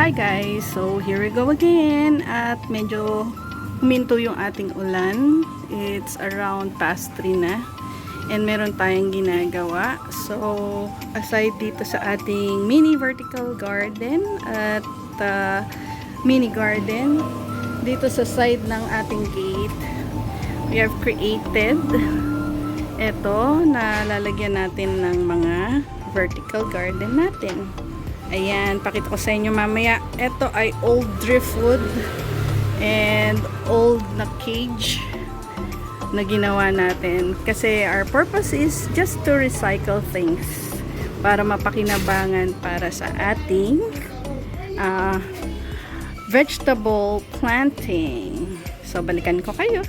Hi guys! So here we go again at medyo huminto yung ating ulan. It's around past 3 na and meron tayong ginagawa. So aside dito sa ating mini vertical garden at mini garden, dito sa side ng ating gate we have created ito na lalagyan natin ng mga vertical garden natin. Ayan, pakita ko sa inyo mamaya. Ito ay old driftwood and old na cage na ginawa natin. Kasi our purpose is just to recycle things para mapakinabangan para sa ating vegetable planting. So, balikan ko kayo.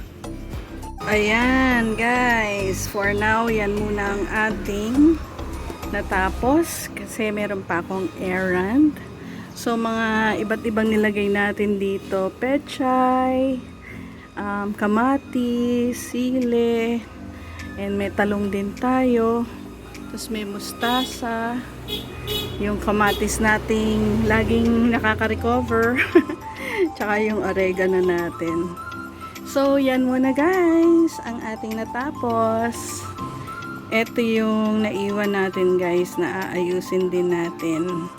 Ayan, guys. For now, yan muna ang ating natapos kasi meron pa akong errand. So mga iba't ibang nilagay natin dito, pechay, kamatis, sile, and may talong din tayo. Tapos may mustasa, yung kamatis nating laging nakaka-recover, tsaka yung oregano natin. So yan muna guys ang ating natapos. Ito yung naiwan natin guys na aayusin din natin.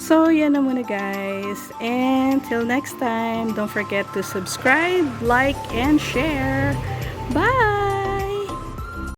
So yan na muna guys, and till next time, don't forget to subscribe, like, and share. Bye!